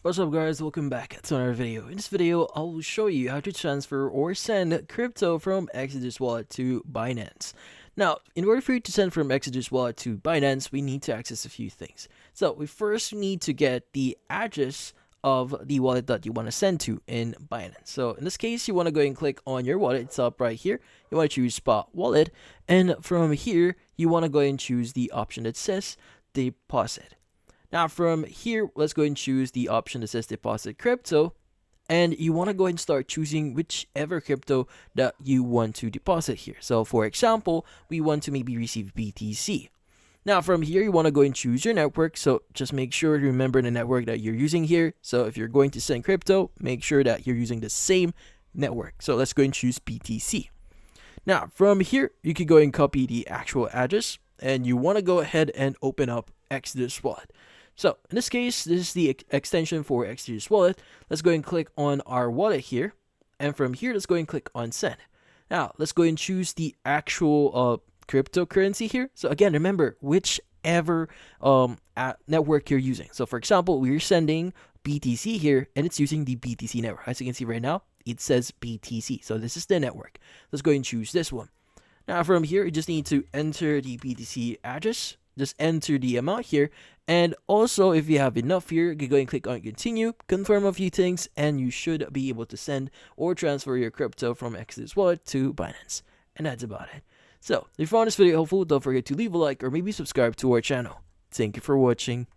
What's up guys, welcome back to another video. In this video, I will show you how to transfer or send crypto from Exodus Wallet to Binance. Now, in order for you to send from Exodus Wallet to Binance, we need to access a few things. So we first need to get the address of the wallet that you want to send to in Binance. So in this case, you want to go and click on your wallet. It's up right here. You want to choose Spot Wallet, and from here, you want to go and choose the option that says Deposit. Now from here, let's go and choose the option that says deposit crypto, and you want to go and start choosing whichever crypto that you want to deposit here. So for example, we want to maybe receive BTC. Now from here, you want to go and choose your network. So just make sure to remember the network that you're using here. So if you're going to send crypto, make sure that you're using the same network. So let's go and choose BTC. Now from here, you can go and copy the actual address, and you want to go ahead and open up Exodus Wallet. So in this case, this is the extension for Exodus Wallet. Let's go and click on our wallet here. And from here, let's go and click on send. Now, let's go and choose the actual cryptocurrency here. So again, remember, whichever network you're using. So for example, we're sending BTC here, and it's using the BTC network. As you can see right now, it says BTC. So this is the network. Let's go and choose this one. Now from here, you just need to enter the BTC address. Just enter the amount here, and also if you have enough here, you can go and click on continue, confirm a few things, and you should be able to send or transfer your crypto from Exodus Wallet to Binance. And that's about it. So if you found this video helpful, don't forget to leave a like or maybe subscribe to our channel. Thank you for watching.